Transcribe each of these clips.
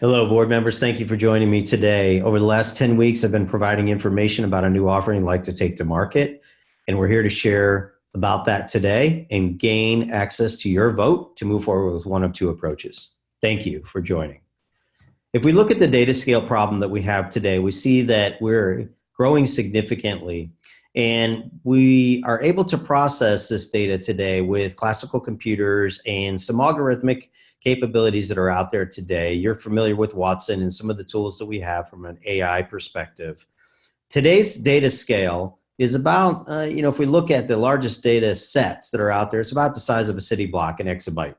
Hello, board members. Thank you for joining me today. Over the last 10 weeks, I've been providing information about a new offering I'd like to take to market, and we're here to share about that today and gain access to your vote to move forward with one of two approaches. Thank you for joining. If we look at the data scale problem that we have today, we see that we're growing significantly, and we are able to process this data today with classical computers and some algorithmic capabilities that are out there today. You're familiar with Watson and some of the tools that we have from an AI perspective. Today's data scale is about, if we look at the largest data sets that are out there, it's about the size of a city block, an exabyte.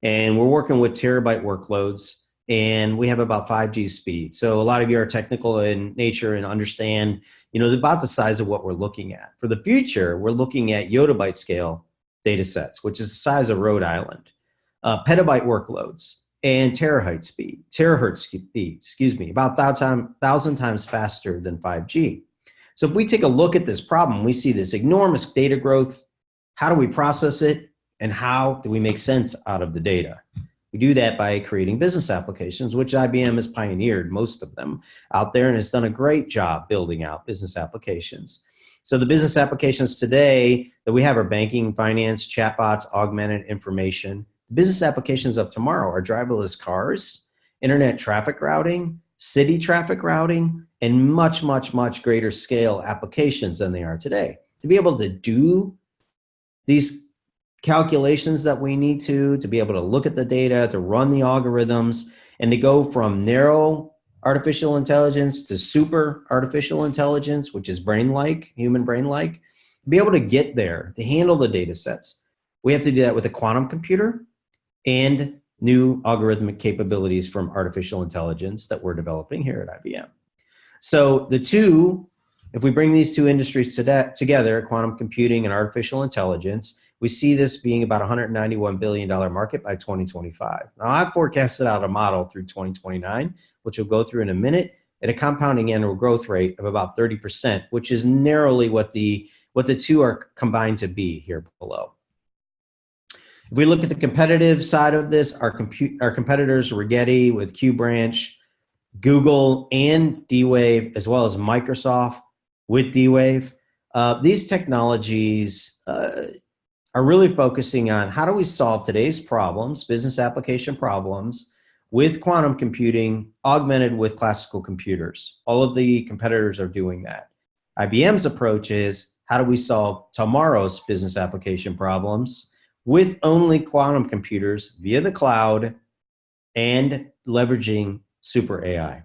And we're working with terabyte workloads, and we have about 5G speed. So a lot of you are technical in nature and understand, about the size of what we're looking at. For the future, we're looking at yottabyte scale data sets, which is the size of Rhode Island. Petabyte workloads and terahertz speed, about 1,000 times faster than 5G. So if we take a look at this problem, we see this enormous data growth. How do we process it? And how do we make sense out of the data? We do that by creating business applications, which IBM has pioneered most of them out there and has done a great job building out business applications. So the business applications today that we have are banking, finance, chatbots, augmented information. Business applications of tomorrow are driverless cars, internet traffic routing, city traffic routing, and much, much, much greater scale applications than they are today. To be able to do these calculations that we need to be able to look at the data, to run the algorithms, and to go from narrow artificial intelligence to super artificial intelligence, which is brain-like, human brain-like, to be able to get there, to handle the data sets. We have to do that with a quantum computer and new algorithmic capabilities from artificial intelligence that we're developing here at IBM. So the two, if we bring these two industries together, quantum computing and artificial intelligence, we see this being about a $191 billion market by 2025. Now, I've forecasted out a model through 2029, which we'll go through in a minute, at a compounding annual growth rate of about 30%, which is narrowly what the two are combined to be here below. If we look at the competitive side of this, our competitors, Rigetti with QBranch, Google and D-Wave, as well as Microsoft with D-Wave. These technologies are really focusing on how do we solve today's problems, business application problems, with quantum computing augmented with classical computers. All of the competitors are doing that. IBM's approach is how do we solve tomorrow's business application problems with only quantum computers via the cloud and leveraging super AI.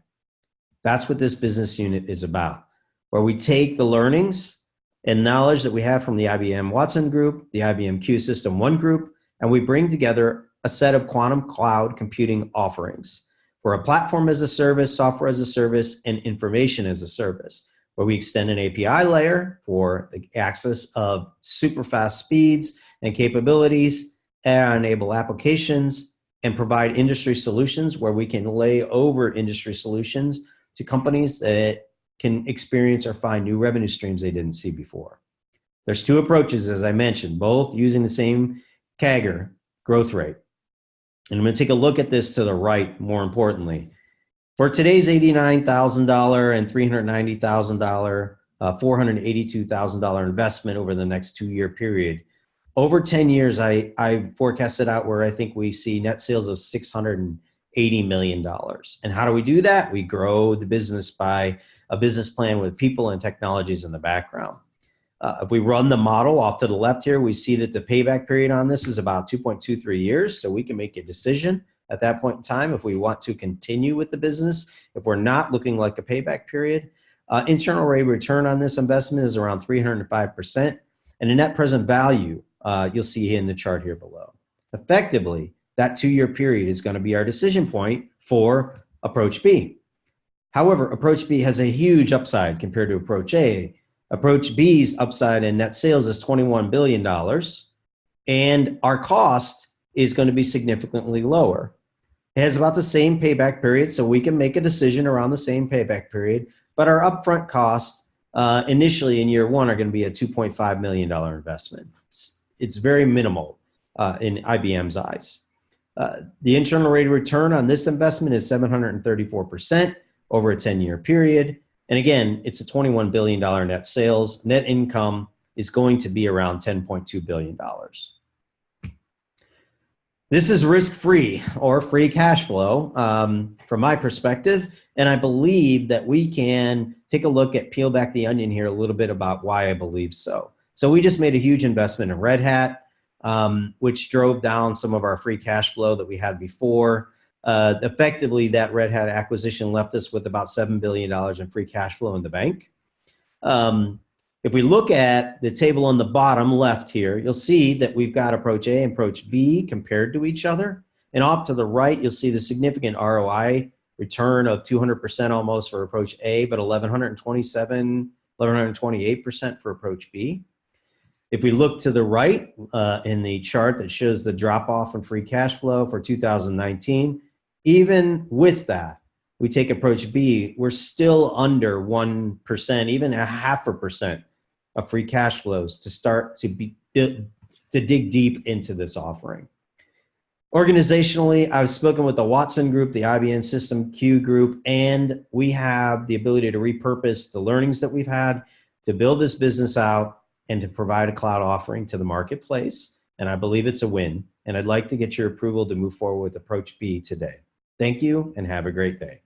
That's what this business unit is about, where we take the learnings and knowledge that we have from the IBM Watson group, the IBM Q System 1 group, and we bring together a set of quantum cloud computing offerings for a platform as a service, software as a service, and information as a service, where we extend an API layer for the access of super fast speeds and capabilities, and enable applications, and provide industry solutions where we can lay over industry solutions to companies that can experience or find new revenue streams they didn't see before. There's two approaches, as I mentioned, both using the same CAGR growth rate. And I'm going to take a look at this to the right, more importantly. For today's $89,000 and $390,000, $482,000 investment over the next 2-year period, over 10 years, I forecasted out where I think we see net sales of $680 million. And how do we do that? We grow the business by a business plan with people and technologies in the background. If we run the model off to the left here, we see that the payback period on this is about 2.23 years. So we can make a decision at that point in time if we want to continue with the business, if we're not looking like a payback period. Internal rate of return on this investment is around 305%. And the net present value, you'll see in the chart here below. Effectively, that 2-year period is going to be our decision point for approach B. However, approach B has a huge upside compared to approach A. Approach B's upside in net sales is $21 billion, and our cost is going to be significantly lower. It has about the same payback period, so we can make a decision around the same payback period, but our upfront costs initially in year 1 are going to be a $2.5 million investment. It's very minimal in IBM's eyes. The internal rate of return on this investment is 734% over a 10-year period. And again, it's a $21 billion net sales. Net income is going to be around $10.2 billion. This is risk-free or free cash flow from my perspective. And I believe that we can take a look at, peel back the onion here a little bit about why I believe so. So we just made a huge investment in Red Hat, which drove down some of our free cash flow that we had before. Effectively, that Red Hat acquisition left us with about $7 billion in free cash flow in the bank. If we look at the table on the bottom left here, you'll see that we've got approach A and approach B compared to each other. And off to the right, you'll see the significant ROI return of 200% almost for approach A, but 1128% for approach B. If we look to the right in the chart that shows the drop off in free cash flow for 2019, even with that, we take approach B, we're still under 1%, even a 0.5% of free cash flows to start to dig deep into this offering. Organizationally, I've spoken with the Watson Group, the IBM System Q Group, and we have the ability to repurpose the learnings that we've had to build this business out and to provide a cloud offering to the marketplace. And I believe it's a win. And I'd like to get your approval to move forward with approach B today. Thank you and have a great day.